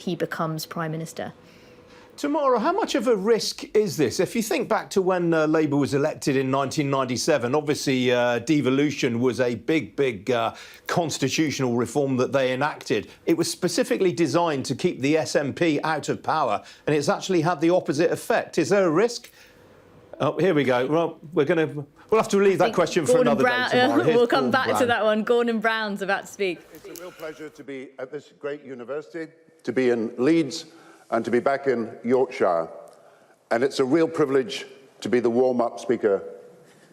he becomes Prime Minister. Tamara, how much of a risk is this? If you think back to when Labour was elected in 1997, obviously devolution was a big constitutional reform that they enacted. It was specifically designed to keep the SNP out of power, and it's actually had the opposite effect. Is there a risk? Oh, here we go. Well, we'll have to leave that question for another day tomorrow. We'll come back to that one. Gordon Brown's about to speak. It's a real pleasure to be at this great university, to be in Leeds, and to be back in Yorkshire. And it's a real privilege to be the warm-up speaker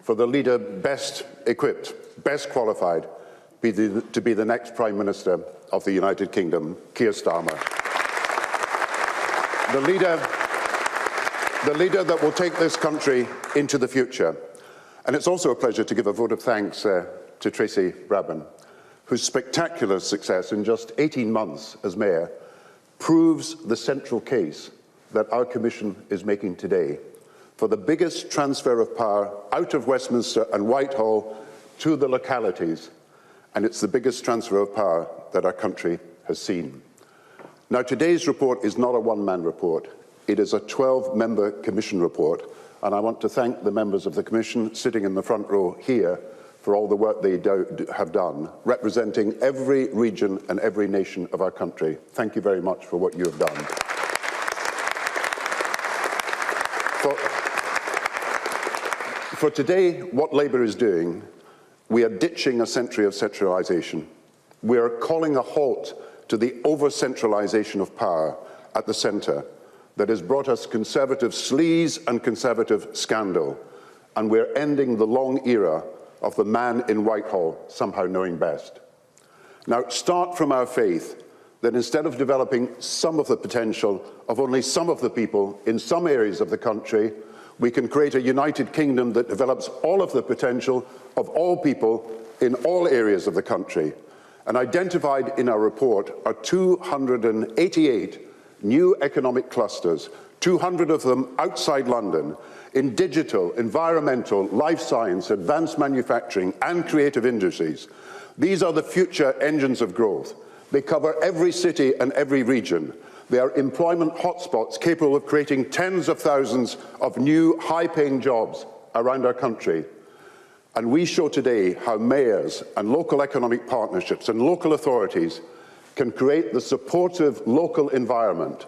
for the leader best equipped, best qualified to be the next Prime Minister of the United Kingdom, Keir Starmer. The leader that will take this country into the future. And it's also a pleasure to give a vote of thanks to Tracy Brabham, whose spectacular success in just 18 months as Mayor proves the central case that our Commission is making today for the biggest transfer of power out of Westminster and Whitehall to the localities. And it's the biggest transfer of power that our country has seen. Now, today's report is not a one-man report. It is a 12-member Commission report. And I want to thank the members of the Commission sitting in the front row here for all the work they have done, representing every region and every nation of our country. Thank you very much for what you have done. For today, what Labour is doing, we are ditching a century of centralisation. We are calling a halt to the over-centralisation of power at the centre that has brought us Conservative sleaze and Conservative scandal. And we're ending the long era of the man in Whitehall somehow knowing best. Now, start from our faith that instead of developing some of the potential of only some of the people in some areas of the country, we can create a United Kingdom that develops all of the potential of all people in all areas of the country. And identified in our report are 288 new economic clusters, 200 of them outside London, in digital, environmental, life science, advanced manufacturing and creative industries. These are the future engines of growth. They cover every city and every region. They are employment hotspots capable of creating tens of thousands of new high-paying jobs around our country. And we show today how mayors and local economic partnerships and local authorities can create the supportive local environment.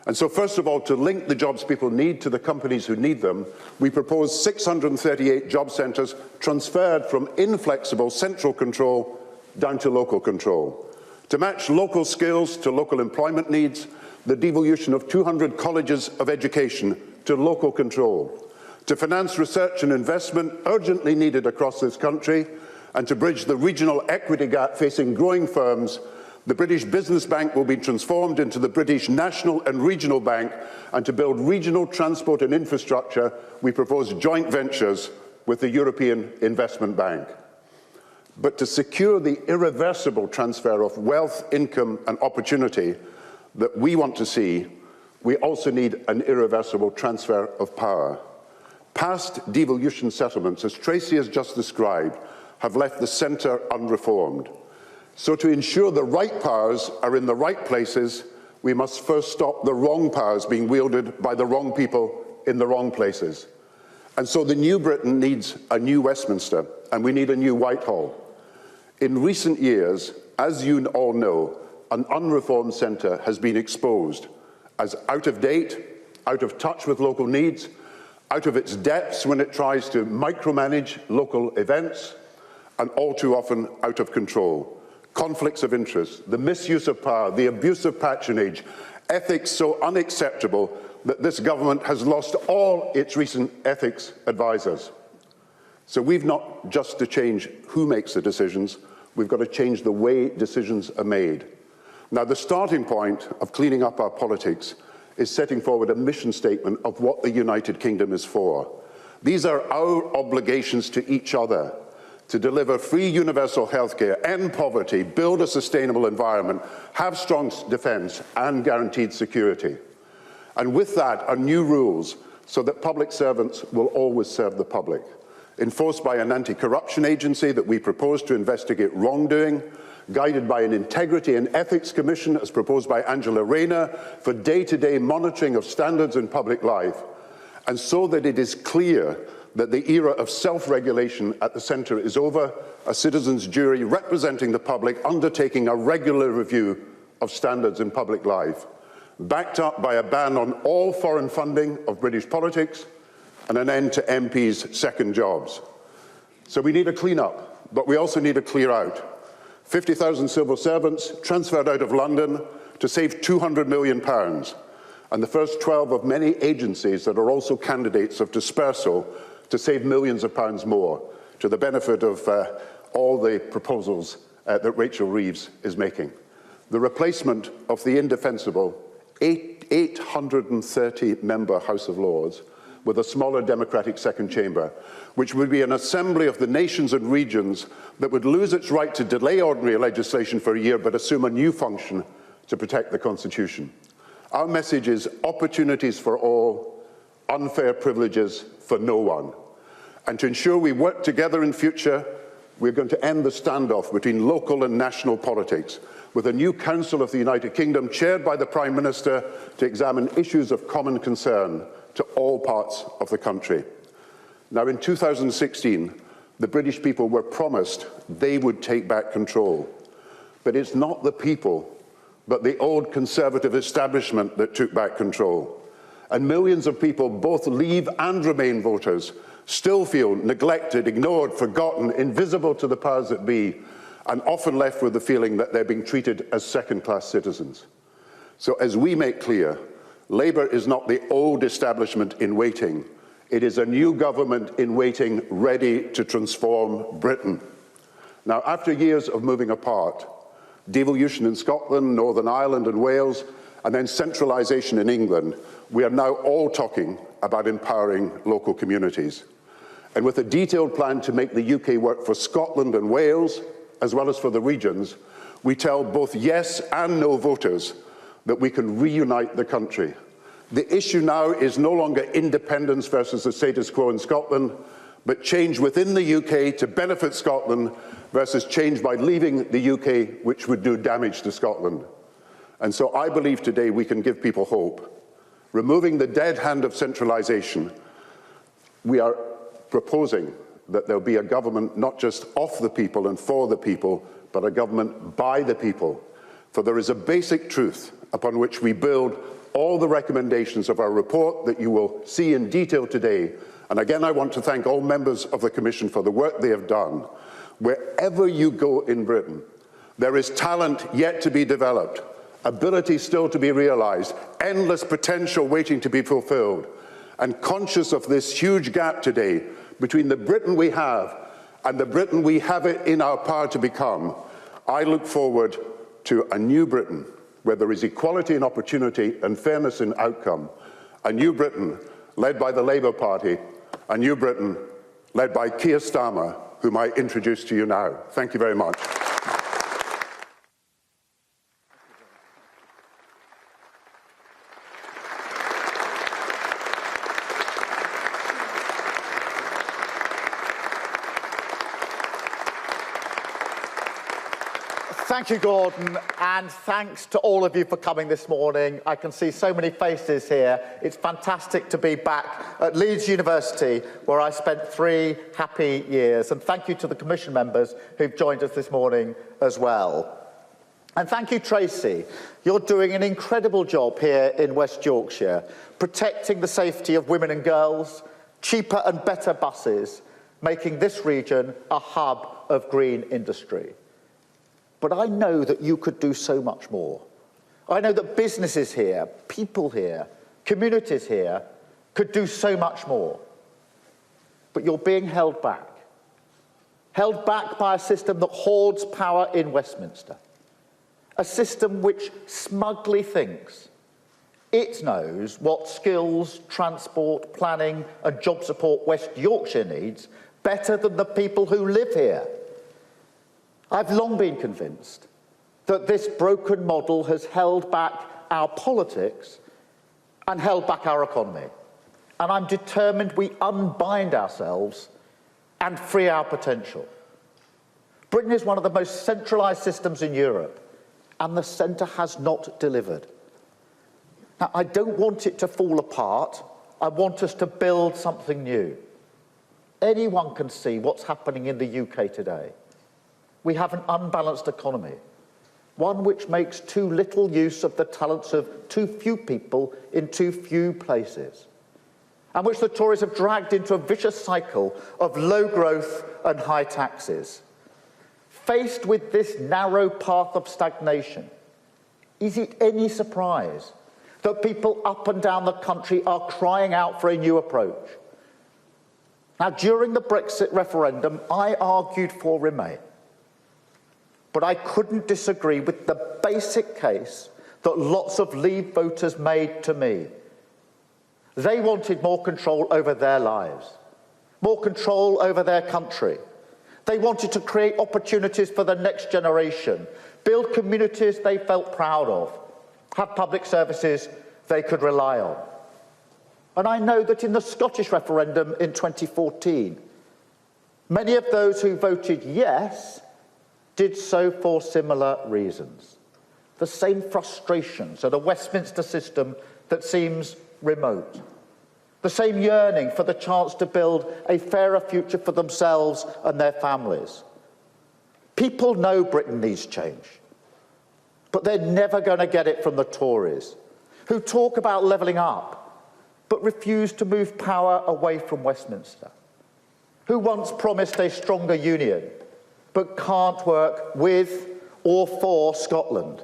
And so, first of all, to link the jobs people need to the companies who need them, we propose 638 job centres transferred from inflexible central control down to local control. To match local skills to local employment needs, the devolution of 200 colleges of education to local control. To finance research and investment urgently needed across this country, and to bridge the regional equity gap facing growing firms, the British Business Bank will be transformed into the British National and Regional Bank, and to build regional transport and infrastructure, we propose joint ventures with the European Investment Bank. But to secure the irreversible transfer of wealth, income and opportunity that we want to see, we also need an irreversible transfer of power. Past devolution settlements, as Tracy has just described, have left the centre unreformed. So to ensure the right powers are in the right places, we must first stop the wrong powers being wielded by the wrong people in the wrong places. And so the new Britain needs a new Westminster, and we need a new Whitehall. In recent years, as you all know, an unreformed centre has been exposed as out of date, out of touch with local needs, out of its depths when it tries to micromanage local events, and all too often out of control. Conflicts of interest, the misuse of power, the abuse of patronage, ethics so unacceptable that this government has lost all its recent ethics advisors. So we've not just to change who makes the decisions, we've got to change the way decisions are made. Now, the starting point of cleaning up our politics is setting forward a mission statement of what the United Kingdom is for. These are our obligations to each other: to deliver free universal healthcare, end poverty, build a sustainable environment, have strong defence and guaranteed security. And with that are new rules so that public servants will always serve the public, enforced by an anti-corruption agency that we propose to investigate wrongdoing, guided by an Integrity and Ethics Commission, as proposed by Angela Rayner, for day-to-day monitoring of standards in public life, and so that it is clear that the era of self-regulation at the centre is over, a citizens' jury representing the public undertaking a regular review of standards in public life, backed up by a ban on all foreign funding of British politics and an end to MPs' second jobs. So we need a clean-up, but we also need a clear-out. 50,000 civil servants transferred out of London to save £200 million, and the first 12 of many agencies that are also candidates of dispersal to save millions of pounds more, to the benefit of all the proposals that Rachel Reeves is making. The replacement of the indefensible 830-member House of Lords with a smaller democratic second chamber, which would be an assembly of the nations and regions that would lose its right to delay ordinary legislation for a year but assume a new function to protect the Constitution. Our message is opportunities for all, unfair privileges for no one. And to ensure we work together in future, we're going to end the standoff between local and national politics with a new Council of the United Kingdom chaired by the Prime Minister to examine issues of common concern to all parts of the country. Now, in 2016, the British people were promised they would take back control. But it's not the people, but the old Conservative establishment that took back control. And millions of people, both Leave and Remain voters, still feel neglected, ignored, forgotten, invisible to the powers that be, and often left with the feeling that they're being treated as second-class citizens. So as we make clear, Labour is not the old establishment in waiting. It is a new government in waiting, ready to transform Britain. Now, after years of moving apart, devolution in Scotland, Northern Ireland and Wales, and then centralisation in England, we are now all talking about empowering local communities. And with a detailed plan to make the UK work for Scotland and Wales, as well as for the regions, we tell both yes and no voters that we can reunite the country. The issue now is no longer independence versus the status quo in Scotland, but change within the UK to benefit Scotland versus change by leaving the UK, which would do damage to Scotland. And so I believe today we can give people hope. Removing the dead hand of centralisation, we are proposing that there'll be a government not just of the people and for the people, but a government by the people. For there is a basic truth upon which we build all the recommendations of our report that you will see in detail today. And again, I want to thank all members of the Commission for the work they have done. Wherever you go in Britain, there is talent yet to be developed, ability still to be realised, endless potential waiting to be fulfilled. And conscious of this huge gap today between the Britain we have and the Britain we have it in our power to become, I look forward to a new Britain where there is equality in opportunity and fairness in outcome, a new Britain led by the Labour Party, a new Britain led by Keir Starmer, whom I introduce to you now. Thank you very much. Thank you, Gordon, and thanks to all of you for coming this morning. I can see so many faces here. It's fantastic to be back at Leeds University, where I spent 3 happy years. And thank you to the Commission members who've joined us this morning as well. And thank you, Tracy. You're doing an incredible job here in West Yorkshire, protecting the safety of women and girls, cheaper and better buses, making this region a hub of green industry. But I know that you could do so much more. I know that businesses here, people here, communities here could do so much more. But you're being held back by a system that hoards power in Westminster, a system which smugly thinks it knows what skills, transport, planning and job support West Yorkshire needs better than the people who live here. I've long been convinced that this broken model has held back our politics and held back our economy. And I'm determined we unbind ourselves and free our potential. Britain is one of the most centralised systems in Europe, and the centre has not delivered. Now, I don't want it to fall apart. I want us to build something new. Anyone can see what's happening in the UK today. We have an unbalanced economy, one which makes too little use of the talents of too few people in too few places, and which the Tories have dragged into a vicious cycle of low growth and high taxes. Faced with this narrow path of stagnation, is it any surprise that people up and down the country are crying out for a new approach? Now, during the Brexit referendum, I argued for Remain. But I couldn't disagree with the basic case that lots of Leave voters made to me. They wanted more control over their lives, more control over their country. They wanted to create opportunities for the next generation, build communities they felt proud of, have public services they could rely on. And I know that in the Scottish referendum in 2014, many of those who voted yes did so for similar reasons. The same frustrations at a Westminster system that seems remote. The same yearning for the chance to build a fairer future for themselves and their families. People know Britain needs change, but they're never going to get it from the Tories, who talk about levelling up, but refuse to move power away from Westminster, who once promised a stronger union, but can't work with or for Scotland,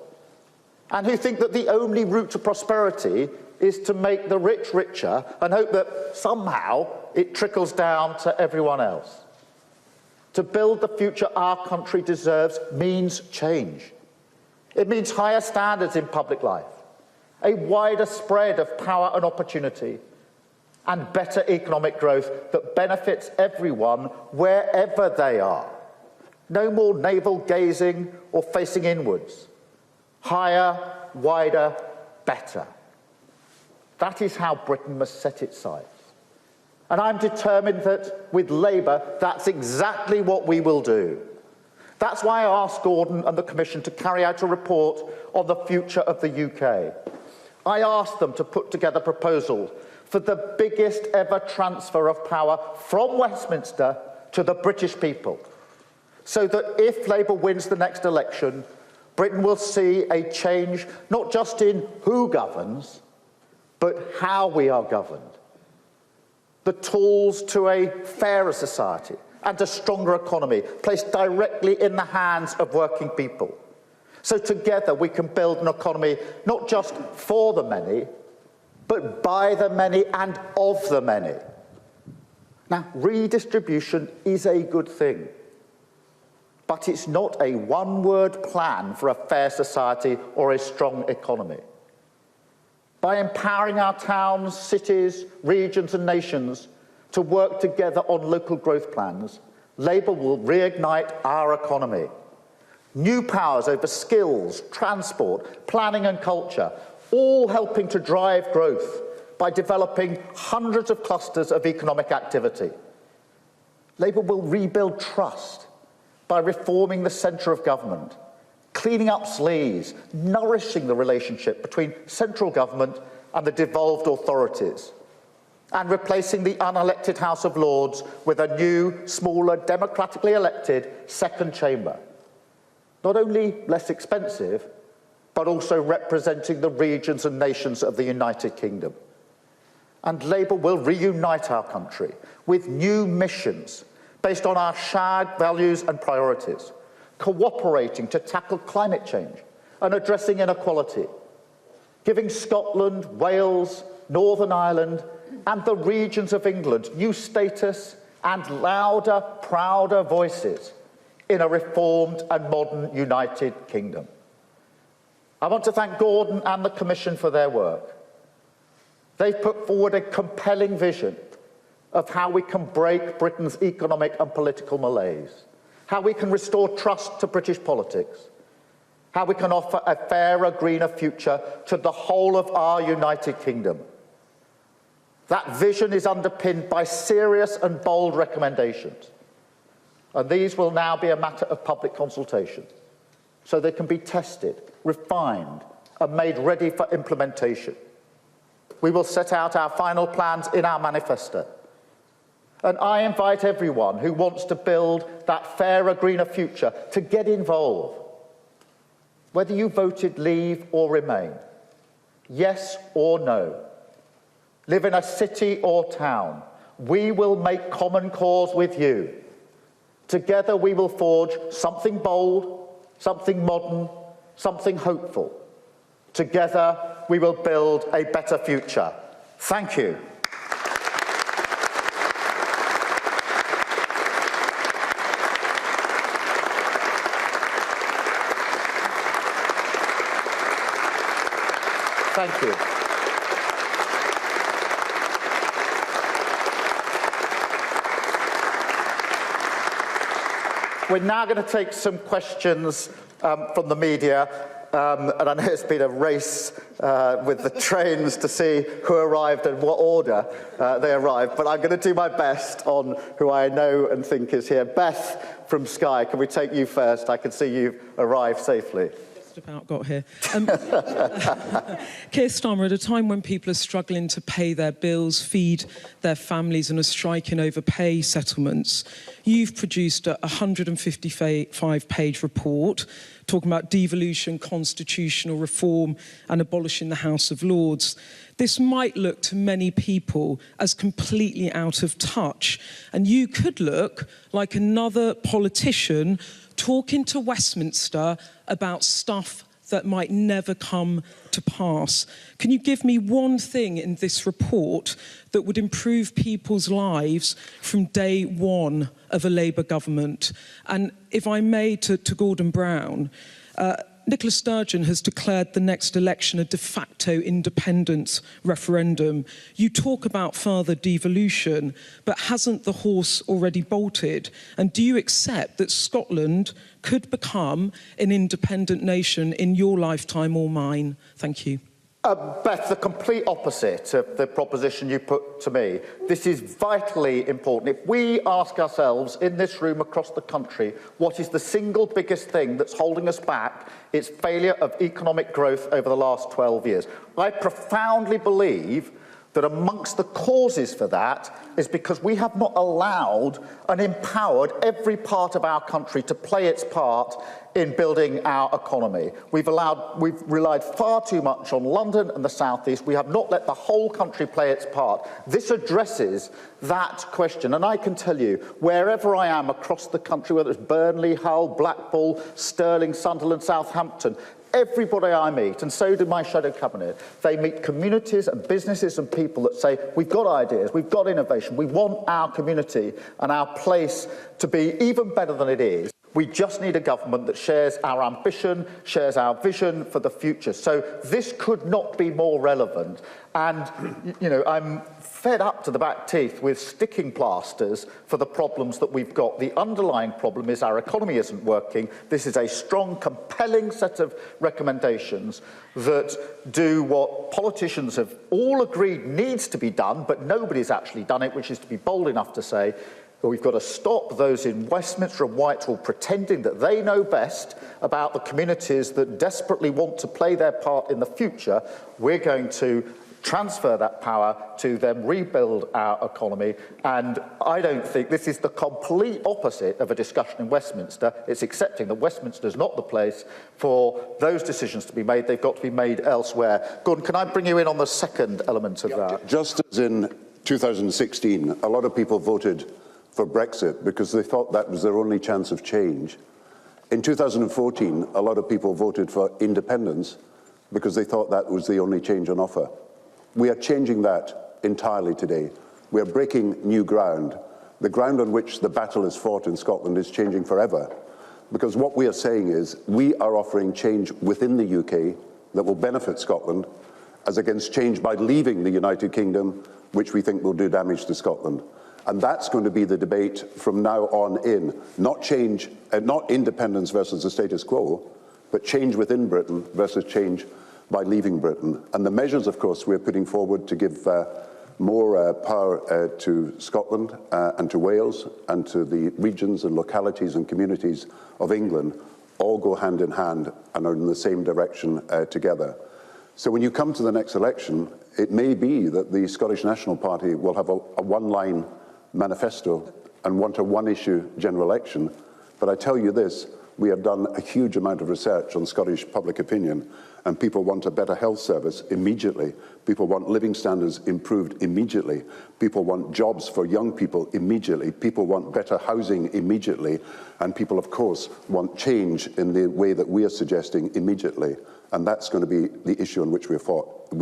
and who think that the only route to prosperity is to make the rich richer and hope that somehow it trickles down to everyone else. To build the future our country deserves means change. It means higher standards in public life, a wider spread of power and opportunity, and better economic growth that benefits everyone wherever they are. No more navel gazing or facing inwards. Higher, wider, better. That is how Britain must set its sights. And I'm determined that with Labour, that's exactly what we will do. That's why I asked Gordon and the Commission to carry out a report on the future of the UK. I asked them to put together proposals for the biggest ever transfer of power from Westminster to the British people, so that if Labour wins the next election, Britain will see a change not just in who governs, but how we are governed. The tools to a fairer society and a stronger economy placed directly in the hands of working people. So together we can build an economy not just for the many, but by the many and of the many. Now, redistribution is a good thing, but it's not a one-word plan for a fair society or a strong economy. By empowering our towns, cities, regions and nations to work together on local growth plans, Labour will reignite our economy. New powers over skills, transport, planning and culture, all helping to drive growth by developing hundreds of clusters of economic activity. Labour will rebuild trust by reforming the centre of government, cleaning up sleaze, nourishing the relationship between central government and the devolved authorities, and replacing the unelected House of Lords with a new, smaller, democratically elected second chamber. Not only less expensive, but also representing the regions and nations of the United Kingdom. And Labour will reunite our country with new missions based on our shared values and priorities, cooperating to tackle climate change and addressing inequality, giving Scotland, Wales, Northern Ireland and the regions of England new status and louder, prouder voices in a reformed and modern United Kingdom. I want to thank Gordon and the Commission for their work. They've put forward a compelling vision of how we can break Britain's economic and political malaise, how we can restore trust to British politics, how we can offer a fairer, greener future to the whole of our United Kingdom. That vision is underpinned by serious and bold recommendations. And these will now be a matter of public consultation, so they can be tested, refined, and made ready for implementation. We will set out our final plans in our manifesto. And I invite everyone who wants to build that fairer, greener future to get involved. Whether you voted Leave or Remain, yes or no, live in a city or town, we will make common cause with you. Together we will forge something bold, something modern, something hopeful. Together we will build a better future. Thank you. Thank you. We're now going to take some questions from the media, and I know it's been a race with the trains to see who arrived and what order they arrived, but I'm going to do my best on who I know and think is here. Beth from Sky, can we take you first? I can see you've arrived safely. About got here. Keir Starmer, at a time when people are struggling to pay their bills, feed their families and are striking over pay settlements, you've produced a 155-page report talking about devolution, constitutional reform and abolishing the House of Lords. This might look to many people as completely out of touch, and you could look like another politician talking to Westminster about stuff that might never come to pass. Can you give me one thing in this report that would improve people's lives from day one of a Labour government? And if I may, to Gordon Brown, Nicola Sturgeon has declared the next election a de facto independence referendum. You talk about further devolution, but hasn't the horse already bolted? And do you accept that Scotland could become an independent nation in your lifetime or mine? Thank you. Beth, the complete opposite of the proposition you put to me. This is vitally important. If we ask ourselves in this room across the country, what is the single biggest thing that's holding us back, it's failure of economic growth over the last 12 years. I profoundly believe that amongst the causes for that is because we have not allowed and empowered every part of our country to play its part in building our economy. We've relied far too much on London and the South East. We have not let the whole country play its part. This addresses that question. And I can tell you, wherever I am across the country, whether it's Burnley, Hull, Blackpool, Stirling, Sunderland, Southampton, everybody I meet, and so do my shadow cabinet, they meet communities and businesses and people that say, we've got ideas, we've got innovation, we want our community and our place to be even better than it is. We just need a government that shares our ambition, shares our vision for the future. So this could not be more relevant. And, you know, I'm fed up to the back teeth with sticking plasters for the problems that we've got. The underlying problem is our economy isn't working. This is a strong, compelling set of recommendations that do what politicians have all agreed needs to be done, but nobody's actually done it, which is to be bold enough to say, well, we've got to stop those in Westminster and Whitehall pretending that they know best about the communities that desperately want to play their part in the future. We're going to transfer that power to them, rebuild our economy, and I don't think this is the complete opposite of a discussion in Westminster. It's accepting that Westminster is not the place for those decisions to be made. They've got to be made elsewhere. Gordon, can I bring you in on the second element of that? Just as in 2016, a lot of people voted for Brexit because they thought that was their only chance of change. In 2014, a lot of people voted for independence because they thought that was the only change on offer. We are changing that entirely today. We are breaking new ground. The ground on which the battle is fought in Scotland is changing forever, because what we are saying is we are offering change within the UK that will benefit Scotland, as against change by leaving the United Kingdom, which we think will do damage to Scotland. And that's going to be the debate from now on in, not change, not independence versus the status quo, but change within Britain versus change by leaving Britain. And the measures, of course, we're putting forward to give more power to Scotland and to Wales and to the regions and localities and communities of England all go hand in hand and are in the same direction together. So when you come to the next election, it may be that the Scottish National Party will have a one-line manifesto and want a one-issue general election. But I tell you this, we have done a huge amount of research on Scottish public opinion, and people want a better health service immediately. People want living standards improved immediately. People want jobs for young people immediately. People want better housing immediately. And people, of course, want change in the way that we are suggesting immediately. And that's going to be the issue on which we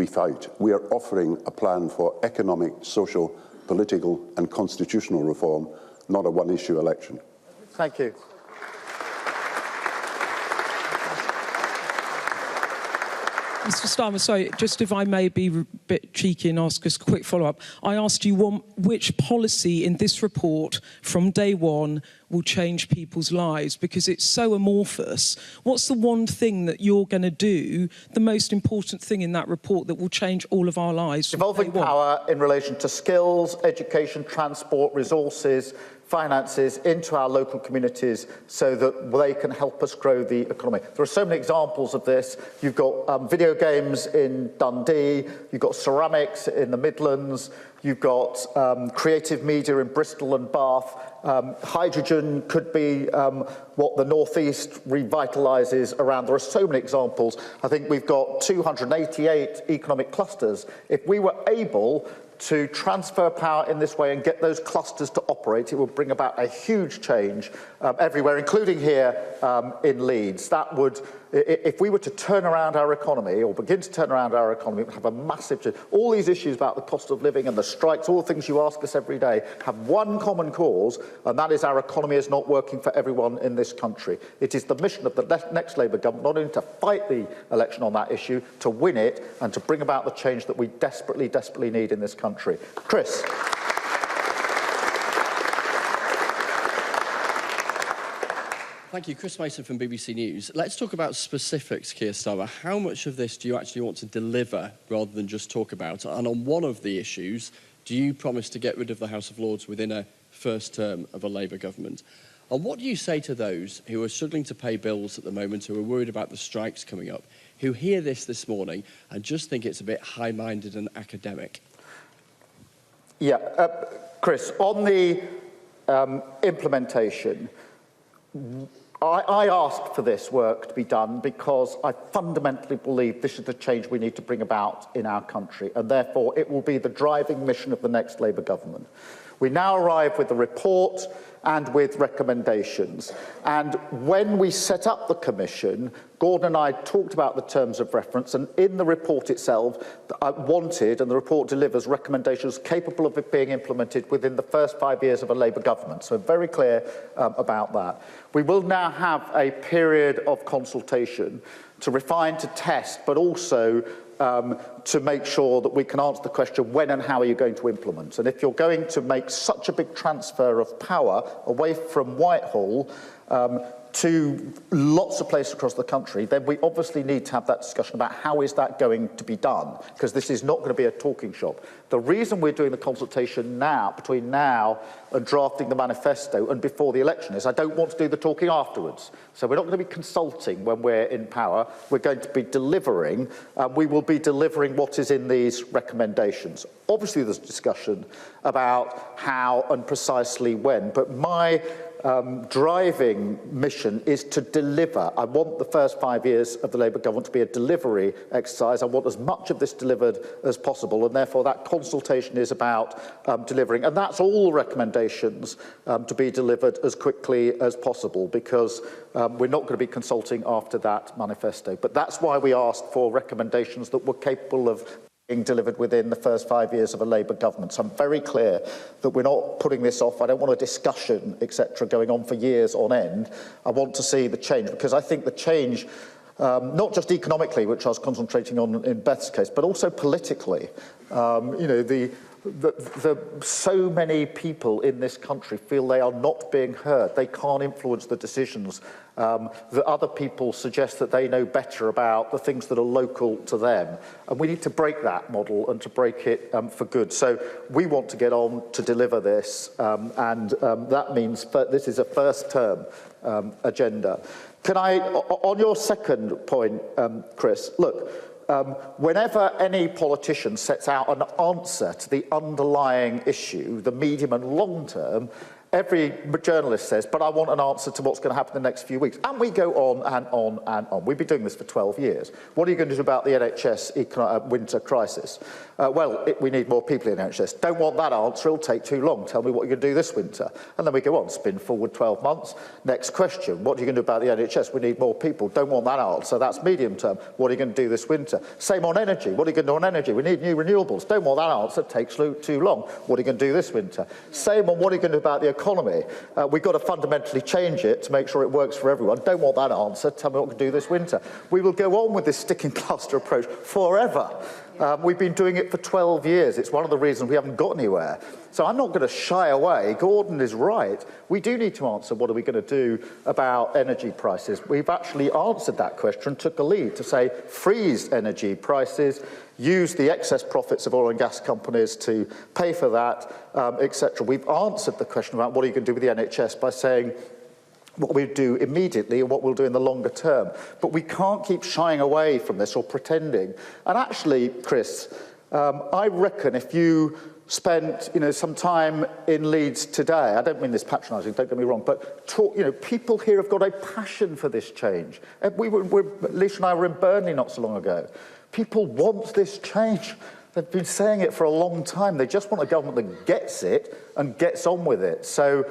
fight. We are offering a plan for economic, social, political and constitutional reform, not a one-issue election. Thank you. Mr. Starmer, sorry, just if I may be a bit cheeky and ask us a quick follow-up. I asked you which policy in this report from day one will change people's lives, because it's so amorphous. What's the one thing that you're going to do, the most important thing in that report that will change all of our lives? Devolving power in relation to skills, education, transport, resources, finances into our local communities so that they can help us grow the economy. There are so many examples of this. You've got video games in Dundee, you've got ceramics in the Midlands, you've got creative media in Bristol and Bath. Hydrogen could be what the North East revitalises around. There are so many examples. I think we've got 288 economic clusters. If we were able to transfer power in this way and get those clusters to operate, it would bring about a huge change everywhere, including here in Leeds. That would, if we were to turn around our economy, or begin to turn around our economy, it would have a massive change. All these issues about the cost of living and the strikes, all the things you ask us every day, have one common cause, and that is our economy is not working for everyone in this country. It is the mission of the next Labour government not only to fight the election on that issue, to win it, and to bring about the change that we desperately, desperately need in this country. Chris. Thank you. Chris Mason from BBC News. Let's talk about specifics, Keir Starmer. How much of this do you actually want to deliver rather than just talk about? And on one of the issues, do you promise to get rid of the House of Lords within a first term of a Labour government? And what do you say to those who are struggling to pay bills at the moment, who are worried about the strikes coming up, who hear this morning and just think it's a bit high-minded and academic? Yeah, Chris, on the implementation, I asked for this work to be done because I fundamentally believe this is the change we need to bring about in our country, and therefore it will be the driving mission of the next Labour government. We now arrive with a report and with recommendations. And when we set up the Commission, Gordon and I talked about the terms of reference, and in the report itself, I wanted, and the report delivers, recommendations capable of it being implemented within the first 5 years of a Labour government. So very clear about that. We will now have a period of consultation to refine, to test, but also to make sure that we can answer the question, when and how are you going to implement? And if you're going to make such a big transfer of power away from Whitehall to lots of places across the country, then we obviously need to have that discussion about how is that going to be done, because this is not going to be a talking shop. The reason we're doing the consultation now, between now and drafting the manifesto and before the election, is I don't want to do the talking afterwards. So we're not going to be consulting when we're in power. We're going to be delivering. We will be delivering what is in these recommendations. Obviously, there's discussion about how and precisely when, but my driving mission is to deliver. I want the first 5 years of the Labour government to be a delivery exercise. I want as much of this delivered as possible, and therefore that consultation is about delivering. And that's all recommendations to be delivered as quickly as possible, because we're not going to be consulting after that manifesto. But that's why we asked for recommendations that were capable of being delivered within the first 5 years of a Labour government. So I'm very clear that we're not putting this off. I don't want a discussion, etc., going on for years on end. I want to see the change, because I think the change not just economically, which I was concentrating on in Beth's case, but also politically. You know, so many people in this country feel they are not being heard. They can't influence the decisions. That other people suggest that they know better about the things that are local to them. And we need to break that model and to break it for good. So we want to get on to deliver this. That means this is a first-term agenda. Can I, on your second point, Chris, look, whenever any politician sets out an answer to the underlying issue, the medium and long term, every journalist says, but I want an answer to what's going to happen in the next few weeks. And we go on and on and on. We've been doing this for 12 years. What are you going to do about the NHS winter crisis? We need more people in the NHS. Don't want that answer. It'll take too long. Tell me what you're going to do this winter. And then we go on, spin forward 12 months. Next question. What are you going to do about the NHS? We need more people. Don't want that answer. That's medium term. What are you going to do this winter? Same on energy. What are you going to do on energy? We need new renewables. Don't want that answer. It takes too long. What are you going to do this winter? Same on what are you going to do about the economy? We've got to fundamentally change it to make sure it works for everyone. Don't want that answer. Tell me what we can do this winter. We will go on with this sticking plaster approach forever. We've been doing it for 12 years. It's one of the reasons we haven't got anywhere. So I'm not going to shy away. Gordon is right. We do need to answer what are we going to do about energy prices. We've actually answered that question, took a lead to say freeze energy prices, use the excess profits of oil and gas companies to pay for that, etc. We've answered the question about what are you going to do with the NHS by saying what we do immediately and what we'll do in the longer term. But we can't keep shying away from this or pretending. And actually, Chris, I reckon if you spent some time in Leeds today, I don't mean this patronising, don't get me wrong, but people here have got a passion for this change. Leisha and I were in Burnley not so long ago. People want this change. They've been saying it for a long time. They just want a government that gets it and gets on with it. So,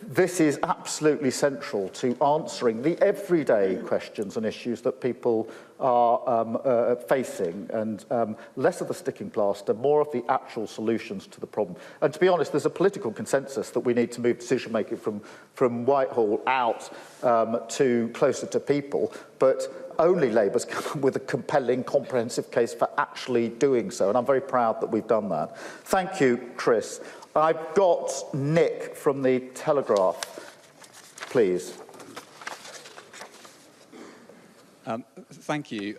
this is absolutely central to answering the everyday questions and issues that people are facing, and less of the sticking plaster, more of the actual solutions to the problem. And to be honest, there's a political consensus that we need to move decision-making from Whitehall out to closer to people, but only Labour's come up with a compelling, comprehensive case for actually doing so, and I'm very proud that we've done that. Thank you, Chris. I've got Nick from the Telegraph, please. Thank you.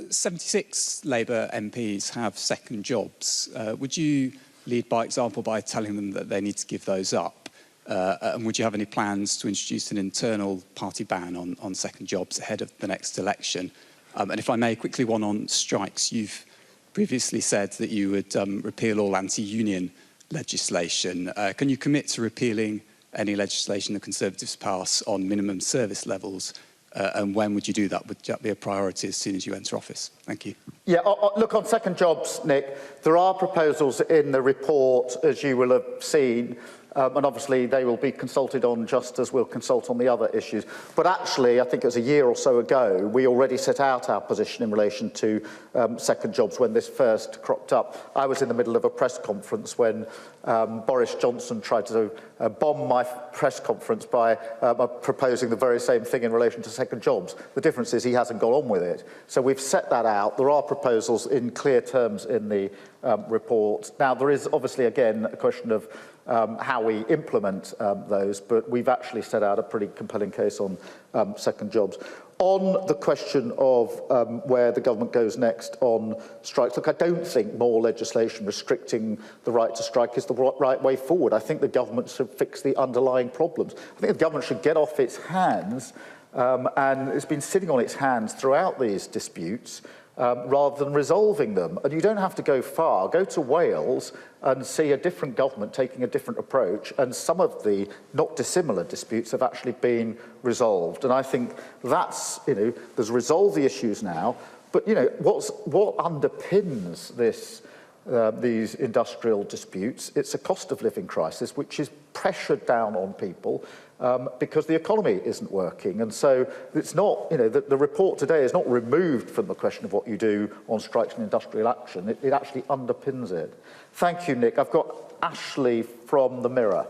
76 Labour MPs have second jobs. Would you lead by example by telling them that they need to give those up? And would you have any plans to introduce an internal party ban on second jobs ahead of the next election? And if I may, quickly one on strikes. You've previously said that you would repeal all anti-union legislation. Can you commit to repealing any legislation the Conservatives pass on minimum service levels? And when would you do that? Would that be a priority as soon as you enter office? Thank you. Yeah, look, on second jobs, Nick, there are proposals in the report, as you will have seen, and obviously they will be consulted on just as we'll consult on the other issues. But actually, I think it was a year or so ago, we already set out our position in relation to second jobs when this first cropped up. I was in the middle of a press conference when Boris Johnson tried to bomb my press conference by proposing the very same thing in relation to second jobs. The difference is he hasn't got on with it. So we've set that out. There are proposals in clear terms in the report. Now, there is obviously, again, a question of how we implement those, but we've actually set out a pretty compelling case on second jobs. On the question of where the government goes next on strikes, look, I don't think more legislation restricting the right to strike is the right way forward. I think the government should fix the underlying problems. I think the government should get off its hands, and it's been sitting on its hands throughout these disputes, rather than resolving them. And you don't have to go far. Go to Wales and see a different government taking a different approach, and some of the not dissimilar disputes have actually been resolved. And I think that's, there's resolved the issues now, but, what underpins this these industrial disputes, it's a cost of living crisis which is pressured down on people because the economy isn't working. And so it's not, the report today is not removed from the question of what you do on strikes and industrial action. It actually underpins it. Thank you, Nick. I've got Ashley from the Mirror.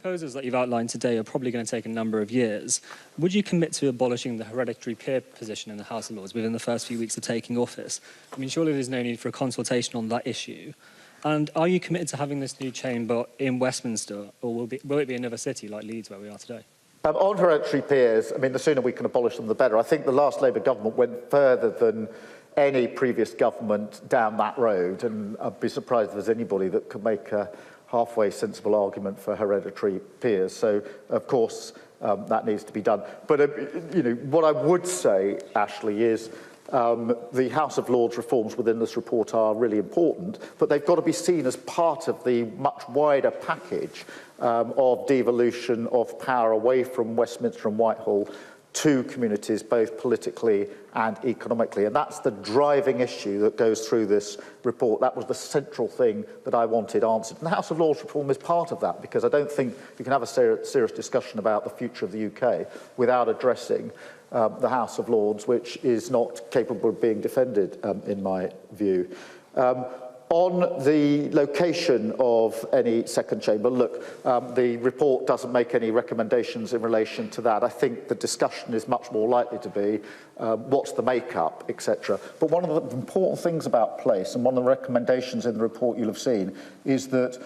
proposals that you've outlined today are probably going to take a number of years. Would you commit to abolishing the hereditary peer position in the House of Lords within the first few weeks of taking office? I mean, surely there's no need for a consultation on that issue. And are you committed to having this new chamber in Westminster, or will it be another city like Leeds where we are today? On hereditary peers, I mean, the sooner we can abolish them, the better. I think the last Labour government went further than any previous government down that road, and I'd be surprised if there's anybody that could make a halfway sensible argument for hereditary peers. So, of course, that needs to be done. But, you know, what I would say, Ashley, is the House of Lords reforms within this report are really important, but they've got to be seen as part of the much wider package of devolution of power away from Westminster and Whitehall to communities, both politically and economically. And that's the driving issue that goes through this report. That was the central thing that I wanted answered. And the House of Lords reform is part of that, because I don't think you can have a serious discussion about the future of the UK without addressing the House of Lords, which is not capable of being defended, in my view. On the location of any second chamber, look, the report doesn't make any recommendations in relation to that. I think the discussion is much more likely to be what's the makeup, etc. But one of the important things about place, and one of the recommendations in the report you'll have seen, is that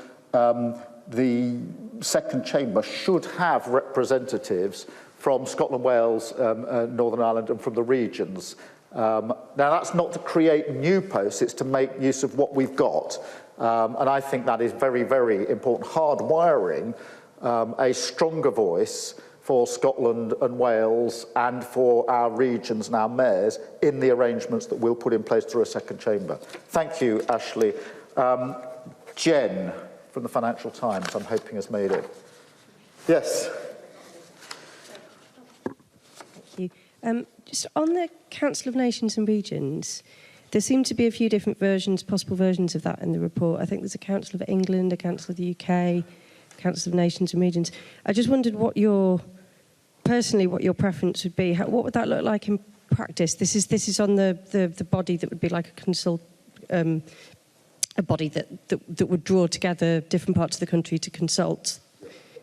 the second chamber should have representatives from Scotland, Wales, Northern Ireland, and from the regions. Now, that's not to create new posts, it's to make use of what we've got. And I think that is very, very important. Hardwiring a stronger voice for Scotland and Wales and for our regions and our mayors in the arrangements that we'll put in place through a second chamber. Thank you, Ashley. Jen from the Financial Times, I'm hoping, has made it. Yes. Thank you. Just on the Council of Nations and Regions, there seem to be a few different versions, possible versions of that in the report. I think there's a Council of England, a Council of the UK, Council of Nations and Regions. I just wondered what your preference would be. What would that look like in practice? This is on the body that would be like a body that would draw together different parts of the country to consult.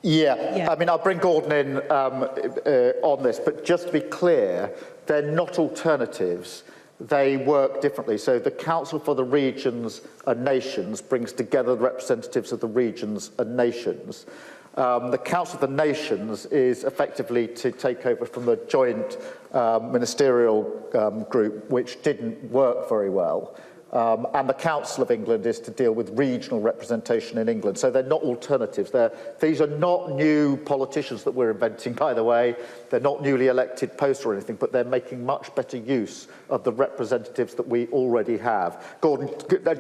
Yeah. I mean, I'll bring Gordon in on this, but just to be clear, they're not alternatives. They work differently. So the Council for the Regions and Nations brings together the representatives of the regions and nations. The Council of the Nations is effectively to take over from the joint ministerial group, which didn't work very well. And the Council of England is to deal with regional representation in England. So they're not alternatives. These are not new politicians that we're inventing, by the way. They're not newly elected posts or anything, but they're making much better use of the representatives that we already have. Gordon,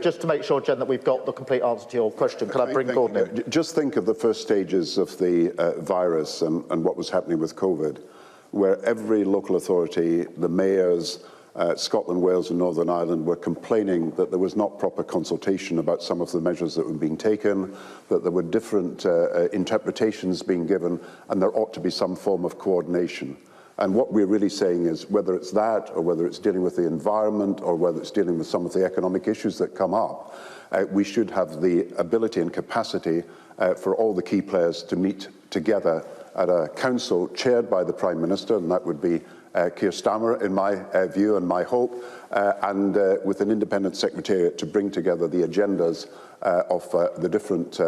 just to make sure, Jen, that we've got the complete answer to your question, can I bring Gordon in? Just think of the first stages of the virus and what was happening with COVID, where every local authority, the mayors, Scotland, Wales and Northern Ireland were complaining that there was not proper consultation about some of the measures that were being taken, that there were different interpretations being given, and there ought to be some form of coordination. And what we're really saying is, whether it's that, or whether it's dealing with the environment, or whether it's dealing with some of the economic issues that come up, we should have the ability and capacity for all the key players to meet together at a council chaired by the Prime Minister, and that would be Keir Starmer, in my view and my hope, and with an independent secretariat to bring together the agendas of the different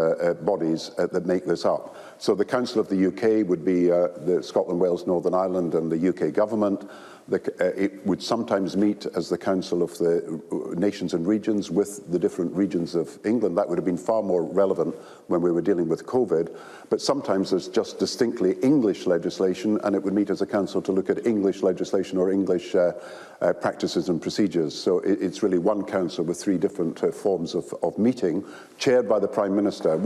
bodies that make this up. So the Council of the UK would be the Scotland, Wales, Northern Ireland and the UK government. It would sometimes meet as the Council of the Nations and Regions with the different regions of England. That would have been far more relevant when we were dealing with COVID. But sometimes there's just distinctly English legislation, and it would meet as a council to look at English legislation or English practices and procedures. So it's really one council with three different forms of meeting, chaired by the Prime Minister.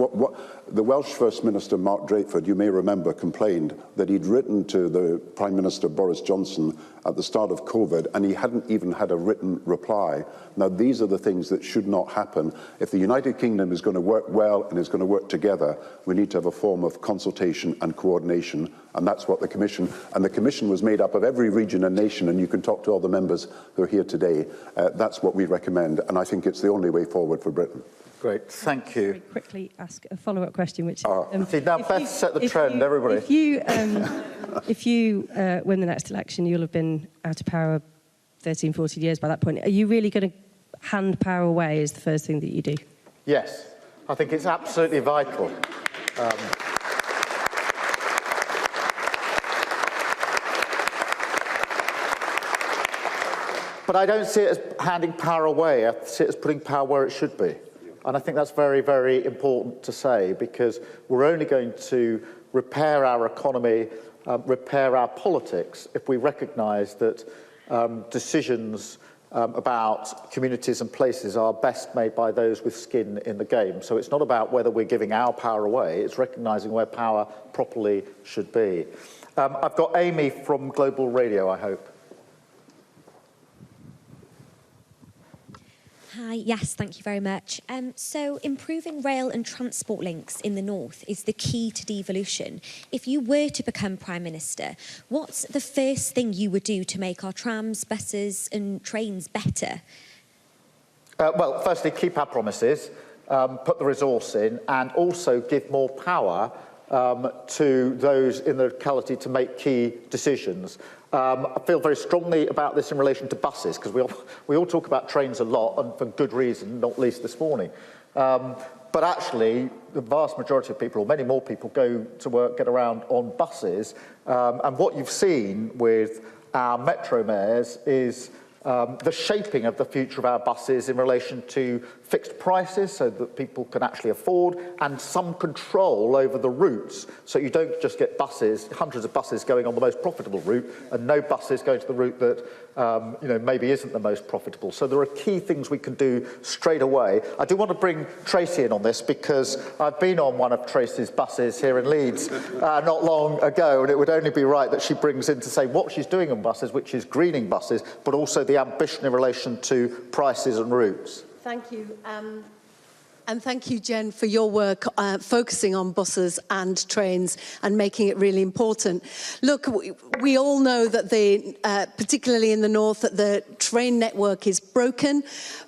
The Welsh First Minister, Mark Drakeford, you may remember, complained that he'd written to the Prime Minister, Boris Johnson, at the start of COVID, and he hadn't even had a written reply. Now, these are the things that should not happen. If the United Kingdom is going to work well and is going to work together, we need to have a form of consultation and coordination, and that's what the Commission, and the Commission was made up of every region and nation, and you can talk to all the members who are here today. That's what we recommend, and I think it's the only way forward for Britain. Great, thank you. Very quickly ask a follow-up question, which see, now Beth set the trend, everybody. If you win the next election, you'll have been out of power 13, 14 years by that point. Are you really going to hand power away as the first thing that you do? Yes, I think it's absolutely vital. But I don't see it as handing power away. I see it as putting power where it should be. And I think that's very, very important to say, because we're only going to repair our economy, repair our politics, if we recognise that decisions about communities and places are best made by those with skin in the game. So it's not about whether we're giving our power away, it's recognising where power properly should be. I've got Amy from Global Radio, I hope. Hi, yes, thank you very much. So improving rail and transport links in the north is the key to devolution. If you were to become Prime Minister, what's the first thing you would do to make our trams, buses and trains better? Well, firstly, keep our promises, put the resource in, and also give more power to those in the locality to make key decisions. I feel very strongly about this in relation to buses, because we all talk about trains a lot, and for good reason, not least this morning. But actually, the vast majority of people, or many more people, go to work, get around on buses. And what you've seen with our metro mayors is the shaping of the future of our buses in relation to fixed prices so that people can actually afford, and some control over the routes, so you don't just get buses, hundreds of buses going on the most profitable route and no buses going to the route that maybe isn't the most profitable. So there are key things we can do straight away. I do want to bring Tracy in on this, because I've been on one of Tracy's buses here in Leeds not long ago, and it would only be right that she brings in to say what she's doing on buses, which is greening buses, but also the ambition in relation to prices and routes. Thank you. And thank you, Jen, for your work focusing on buses and trains and making it really important. Look, we all know that particularly in the north, that the train network is broken,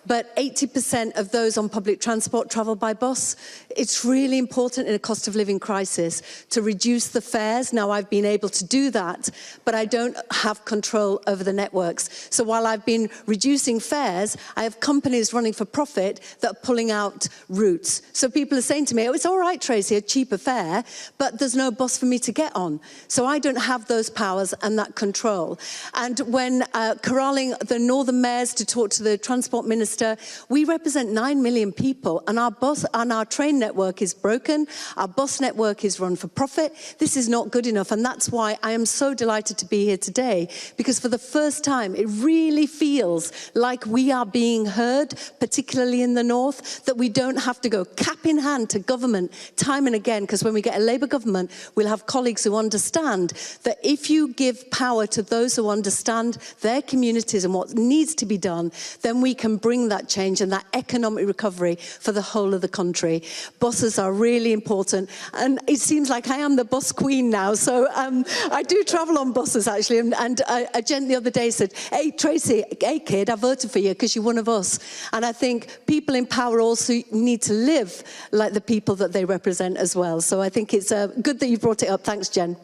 but 80% of those on public transport travel by bus. It's really important in a cost of living crisis to reduce the fares. Now, I've been able to do that, but I don't have control over the networks. So while I've been reducing fares, I have companies running for profit that are pulling out routes. So people are saying to me, oh, it's all right, Tracy, a cheaper fare, but there's no bus for me to get on. So I don't have those powers and that control. And when corralling the northern mayors to talk to the transport minister, we represent 9 million people, and our train network is broken. Our bus network is run for profit. This is not good enough, and that's why I am so delighted to be here today, because for the first time, it really feels like we are being heard, particularly in the north, that we don't have to go cap in hand to government time and again, because when we get a Labour government, we'll have colleagues who understand that if you give power to those who understand their communities and what needs to be done, then we can bring that change and that economic recovery for the whole of the country. Buses are really important, and it seems like I am the bus queen now, so I do travel on buses actually, and a gent the other day said, hey Tracy, hey kid, I voted for you because you're one of us. And I think people in power also need to live like the people that they represent as well. So I think it's good that you brought it up. Thanks, Jen.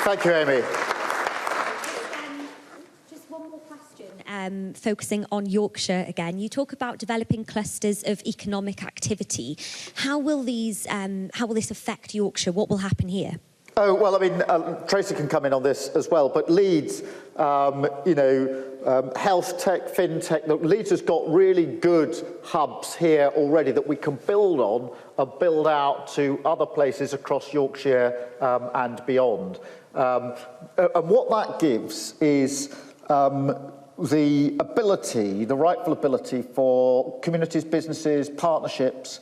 Thank you, Amy. Just one more question, focusing on Yorkshire again. You talk about developing clusters of economic activity. How will this affect Yorkshire? What will happen here? Oh, well, I mean, Tracy can come in on this as well, but Leeds, health tech, fintech, Leeds has got really good hubs here already that we can build on and build out to other places across Yorkshire and beyond. And what that gives is the rightful ability for communities, businesses, partnerships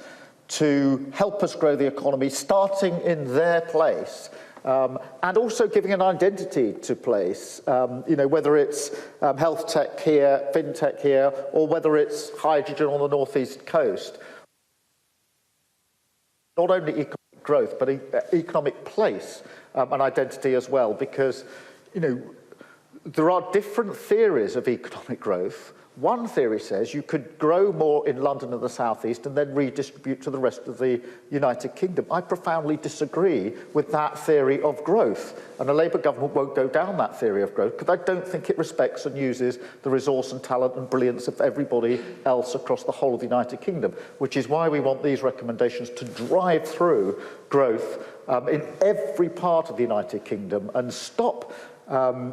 to help us grow the economy, starting in their place, and also giving an identity to place, whether it's health tech here, fintech here, or whether it's hydrogen on the northeast coast. Not only economic growth, but economic place and identity as well, because, there are different theories of economic growth. One theory says you could grow more in London and the South East and then redistribute to the rest of the United Kingdom. I profoundly disagree with that theory of growth, and a Labour government won't go down that theory of growth because I don't think it respects and uses the resource and talent and brilliance of everybody else across the whole of the United Kingdom, which is why we want these recommendations to drive through growth in every part of the United Kingdom and stop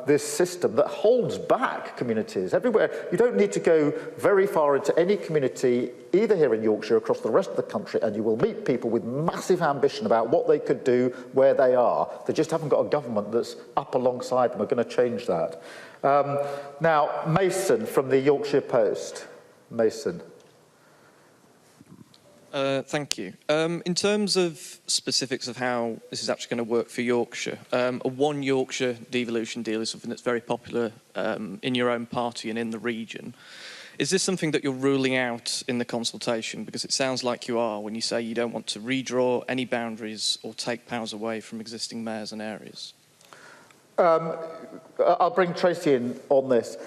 this system that holds back communities everywhere. You don't need to go very far into any community, either here in Yorkshire or across the rest of the country, and you will meet people with massive ambition about what they could do where they are. They just haven't got a government that's up alongside them. We're going to change that. Now, Mason from the Yorkshire Post. Mason. Thank you. In terms of specifics of how this is actually going to work for Yorkshire, a one Yorkshire devolution deal is something that's very popular in your own party and in the region. Is this something that you're ruling out in the consultation? Because it sounds like you are when you say you don't want to redraw any boundaries or take powers away from existing mayors and areas. I'll bring Tracy in on this.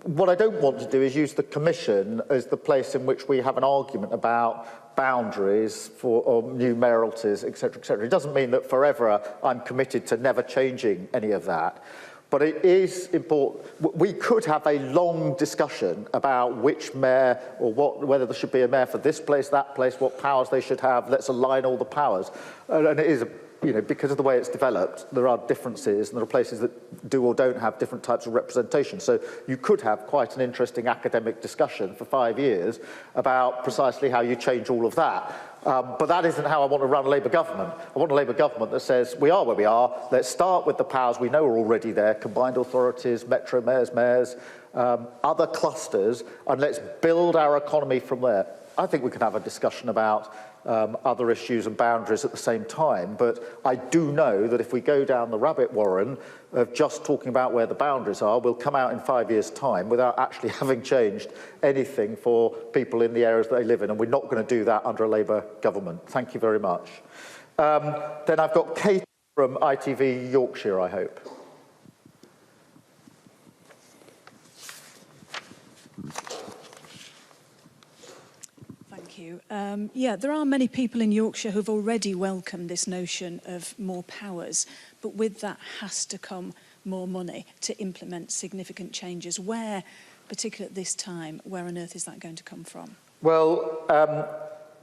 What I don't want to do is use the Commission as the place in which we have an argument about boundaries for new mayoralties, etc., etc. It doesn't mean that forever I'm committed to never changing any of that. But it is important. We could have a long discussion about which mayor or whether there should be a mayor for this place, that place, what powers they should have. Let's align all the powers. And it is because of the way it's developed, there are differences, and there are places that do or don't have different types of representation. So you could have quite an interesting academic discussion for 5 years about precisely how you change all of that. But that isn't how I want to run a Labour government. I want a Labour government that says, we are where we are, let's start with the powers we know are already there, combined authorities, metro mayors, other clusters, and let's build our economy from there. I think we can have a discussion about other issues and boundaries at the same time, but I do know that if we go down the rabbit warren of just talking about where the boundaries are, we'll come out in 5 years' time without actually having changed anything for people in the areas that they live in, and we're not going to do that under a Labour government. Thank you very much. Then I've got Kate from ITV Yorkshire, I hope. Yeah, there are many people in Yorkshire who've already welcomed this notion of more powers, but with that has to come more money to implement significant changes. Where, particularly at this time, where on earth is that going to come from? Well,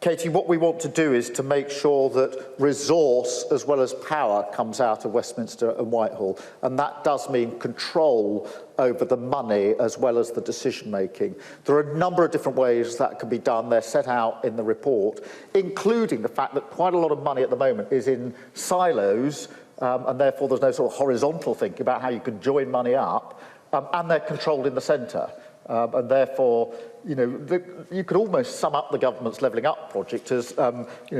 Katie, what we want to do is to make sure that resource as well as power comes out of Westminster and Whitehall, and that does mean control over the money as well as the decision making. There are a number of different ways that can be done. They're set out in the report, including the fact that quite a lot of money at the moment is in silos, and therefore there's no sort of horizontal thinking about how you can join money up, and they're controlled in the centre. And therefore, you could almost sum up the government's Levelling Up project as,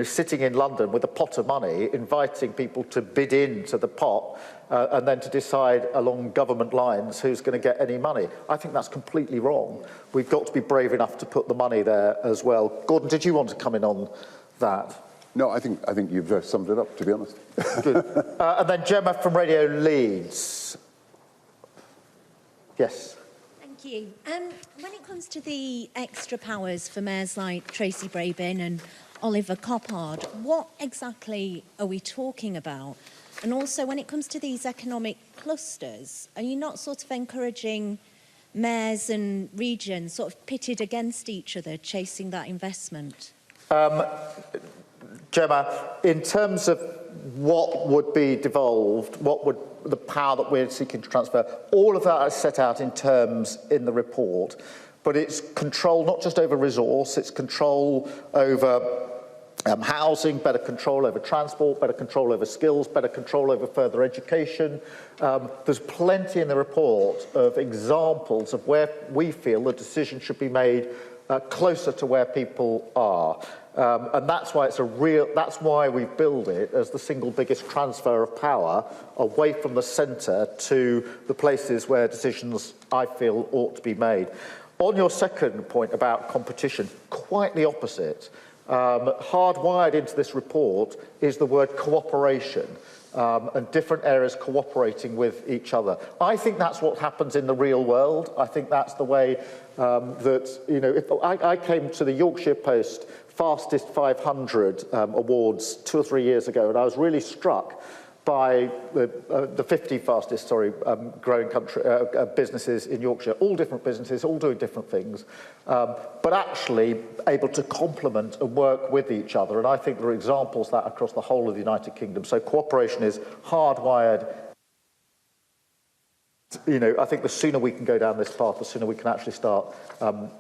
sitting in London with a pot of money, inviting people to bid into the pot, and then to decide along government lines who's going to get any money. I think that's completely wrong. We've got to be brave enough to put the money there as well. Gordon, did you want to come in on that? No, I think you've summed it up, to be honest. Good. And then Gemma from Radio Leeds. Yes. Thank you. When it comes to the extra powers for mayors like Tracy Brabin and Oliver Coppard, what exactly are we talking about? And also, when it comes to these economic clusters, are you not sort of encouraging mayors and regions sort of pitted against each other, chasing that investment? Gemma, in terms of what would be devolved, what would the power that we're seeking to transfer, all of that is set out in terms in the report, but it's control not just over resource, it's control over housing, better control over transport, better control over skills, better control over further education. There's plenty in the report of examples of where we feel the decision should be made closer to where people are. And that's why that's why we build it as the single biggest transfer of power away from the centre to the places where decisions, I feel, ought to be made. On your second point about competition, quite the opposite. hardwired into this report is the word cooperation. And different areas cooperating with each other. I think that's what happens in the real world. I think that's the way that, you know, if I came to the Yorkshire Post Fastest 500 awards 2 or 3 years ago, and I was really struck by the 50 fastest, growing country, businesses in Yorkshire, all different businesses, all doing different things, but actually able to complement and work with each other. And I think there are examples of that across the whole of the United Kingdom. So cooperation is hardwired. You know, I think the sooner we can go down this path, the sooner we can actually start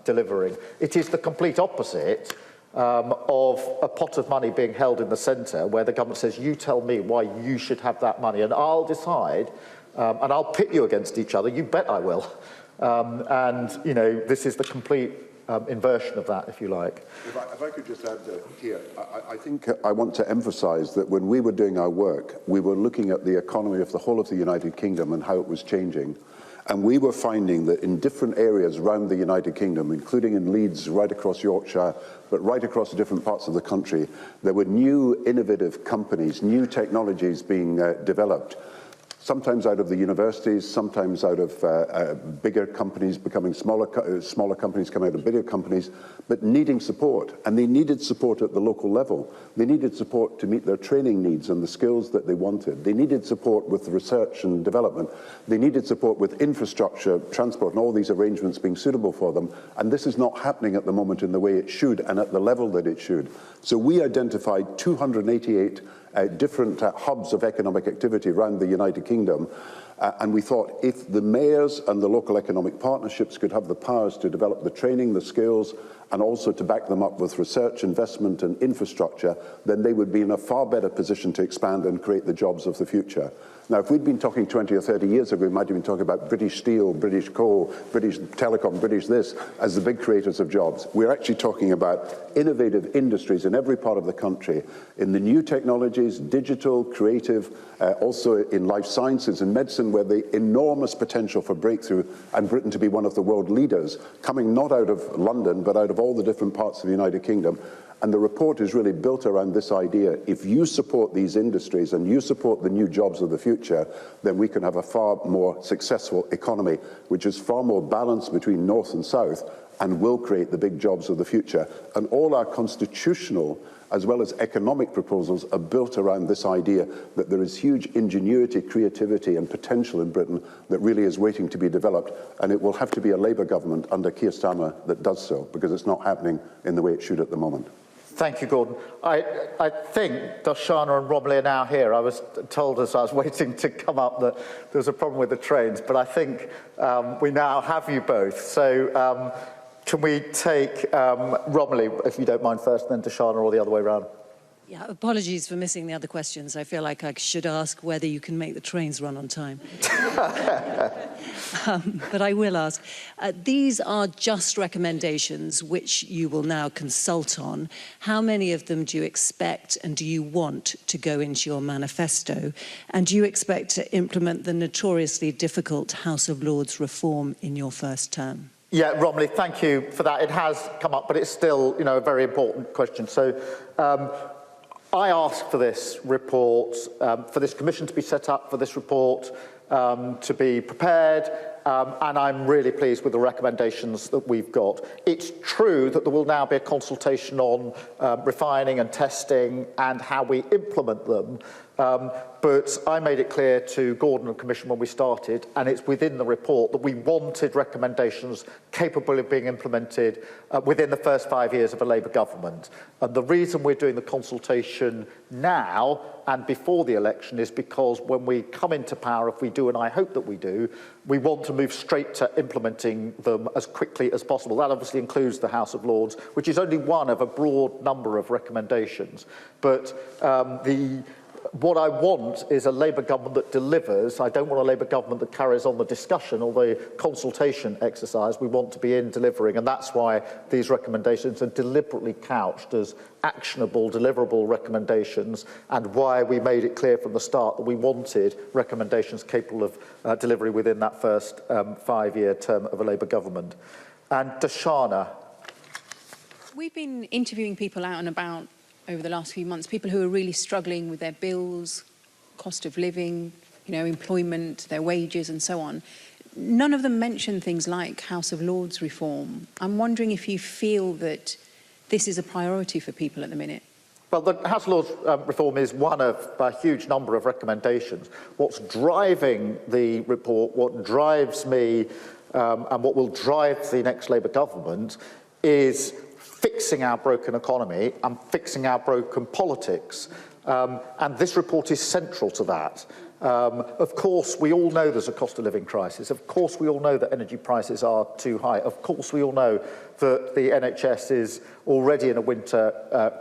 delivering. It is the complete opposite of a pot of money being held in the centre where the government says, you tell me why you should have that money and I'll decide and I'll pit you against each other. You bet I will. And, you know, this is the complete inversion of that, if you like. If I could just add here, I think I want to emphasise that when we were doing our work, we were looking at the economy of the whole of the United Kingdom and how it was changing. And we were finding that in different areas around the United Kingdom, including in Leeds, right across Yorkshire, but right across the different parts of the country, there were new innovative companies, new technologies being developed, sometimes out of the universities, sometimes out of bigger companies becoming smaller companies coming out of bigger companies, but needing support. And they needed support at the local level. They needed support to meet their training needs and the skills that they wanted. They needed support with research and development. They needed support with infrastructure, transport, and all these arrangements being suitable for them. And this is not happening at the moment in the way it should and at the level that it should. So we identified 288 different hubs of economic activity around the United Kingdom. And we thought if the mayors and the local economic partnerships could have the powers to develop the training, the skills, and also to back them up with research, investment and infrastructure, then they would be in a far better position to expand and create the jobs of the future. Now, if we'd been talking 20 or 30 years ago, we might have been talking about British Steel, British Coal, British Telecom, British this, as the big creators of jobs. We're actually talking about innovative industries in every part of the country, in the new technologies, digital, creative, also in life sciences and medicine, where the enormous potential for breakthrough and Britain to be one of the world leaders, coming not out of London, but out of all the different parts of the United Kingdom. And the report is really built around this idea. If you support these industries and you support the new jobs of the future, then we can have a far more successful economy, which is far more balanced between north and south and will create the big jobs of the future. And all our constitutional as well as economic proposals are built around this idea that there is huge ingenuity, creativity and potential in Britain that really is waiting to be developed. And it will have to be a Labour government under Keir Starmer that does so, because it's not happening in the way it should at the moment. Thank you, Gordon. I think Darshana and Romilly are now here. I was told as I was waiting to come up that there was a problem with the trains, but I think we now have you both. So can we take Romilly, if you don't mind first, then Darshana, or the other way around? Yeah, apologies for missing the other questions. I feel like I should ask whether you can make the trains run on time. But I will ask. These are just recommendations which you will now consult on. How many of them do you expect and do you want to go into your manifesto? And do you expect to implement the notoriously difficult House of Lords reform in your first term? Yeah, Romilly, thank you for that. It has come up, but it's still, you know, a very important question. So I asked for this report, for this commission to be set up, for this report to be prepared, and I'm really pleased with the recommendations that we've got. It's true that there will now be a consultation on refining and testing and how we implement them, but I made it clear to Gordon and Commission when we started, and it's within the report, that we wanted recommendations capable of being implemented within the first 5 years of a Labour government. And the reason we're doing the consultation now and before the election is because when we come into power, if we do, and I hope that we do, we want to move straight to implementing them as quickly as possible. That obviously includes the House of Lords, which is only one of a broad number of recommendations. But what I want is a Labour government that delivers. I don't want a Labour government that carries on the discussion or the consultation exercise. We want to be in delivering, and that's why these recommendations are deliberately couched as actionable, deliverable recommendations, and why we made it clear from the start that we wanted recommendations capable of delivery within that first 5-year term of a Labour government. And Darshana. We've been interviewing people out and about over the last few months, people who are really struggling with their bills, cost of living, employment, their wages and so on. None of them mention things like House of Lords reform. I'm wondering if you feel that this is a priority for people at the minute. Well, the House of Lords reform is one of a huge number of recommendations. What's driving the report, what drives me and what will drive the next Labour government is fixing our broken economy and fixing our broken politics. And this report is central to that. Of course, we all know there's a cost of living crisis. Of course, we all know that energy prices are too high. Of course, we all know that the NHS is already in a winter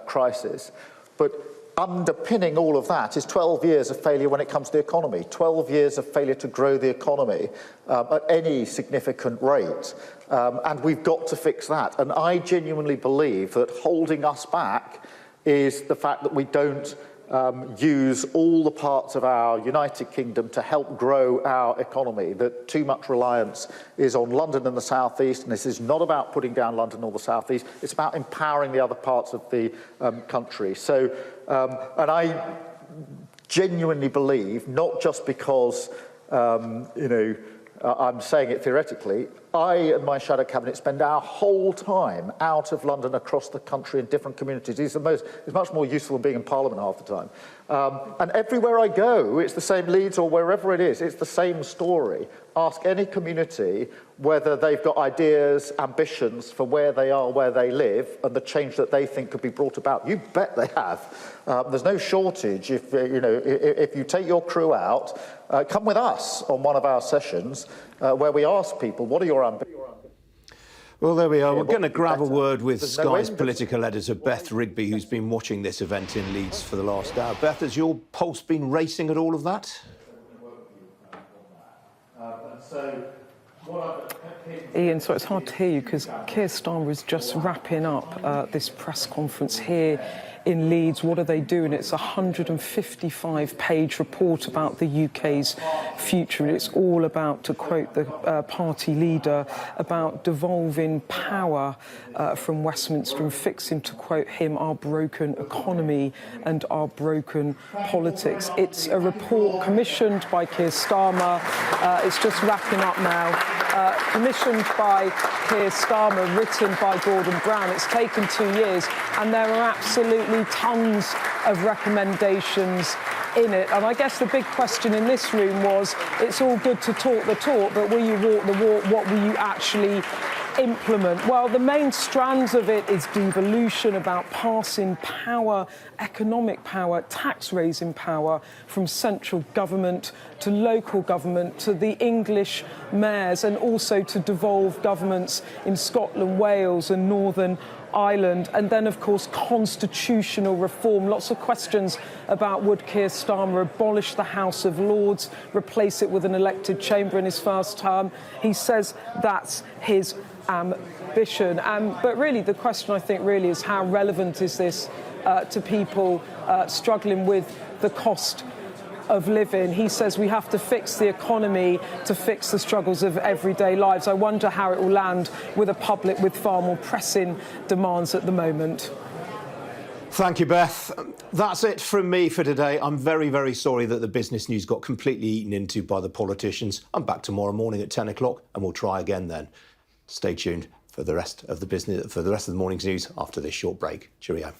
crisis. But underpinning all of that is 12 years of failure when it comes to the economy, 12 years of failure to grow the economy at any significant rate. And we've got to fix that. And I genuinely believe that holding us back is the fact that we don't use all the parts of our United Kingdom to help grow our economy, that too much reliance is on London and the South East, and this is not about putting down London or the South East, it's about empowering the other parts of the country. So, and I genuinely believe, not just because, I'm saying it theoretically, I and my shadow cabinet spend our whole time out of London across the country in different communities. It's much more useful than being in Parliament half the time. And everywhere I go, it's the same, Leeds or wherever it is, it's the same story. Ask any community whether they've got ideas, ambitions for where they are, where they live, and the change that they think could be brought about. You bet they have. There's no shortage. If you take your crew out, come with us on one of our sessions where we ask people, what are your ambitions? Well, there we are. We're going to grab a word with Sky's political editor, Beth Rigby, who's been watching this event in Leeds for the last hour. Beth, has your pulse been racing at all of that? Ian, so it's hard to hear you because Keir Starmer is just wrapping up this press conference here in Leeds. What are they doing? It's a 155-page report about the UK's future. It's all about, to quote the party leader, about devolving power from Westminster and fixing, to quote him, our broken economy and our broken politics. It's a report commissioned by Keir Starmer. It's just wrapping up now. Commissioned by Keir Starmer, written by Gordon Brown. It's taken 2 years, and there are absolutely tons of recommendations in it. And I guess the big question in this room was, it's all good to talk the talk, but will you walk the walk? What will you actually implement? Well, the main strands of it is devolution, about passing power, economic power, tax-raising power from central government to local government to the English mayors, and also to devolve governments in Scotland, Wales and Northern Ireland. And then, of course, constitutional reform. Lots of questions about would Keir Starmer abolish the House of Lords, replace it with an elected chamber in his first term. He says that's his ambition. But really, the question, I think, really is how relevant is this to people struggling with the cost of living. He says we have to fix the economy to fix the struggles of everyday lives. I wonder how it will land with a public with far more pressing demands at the moment. Thank you, Beth. That's it from me for today. I'm very, very sorry that the business news got completely eaten into by the politicians. I'm back tomorrow morning at 10 o'clock and we'll try again then. Stay tuned for the rest of the morning's news after this short break. Cheerio.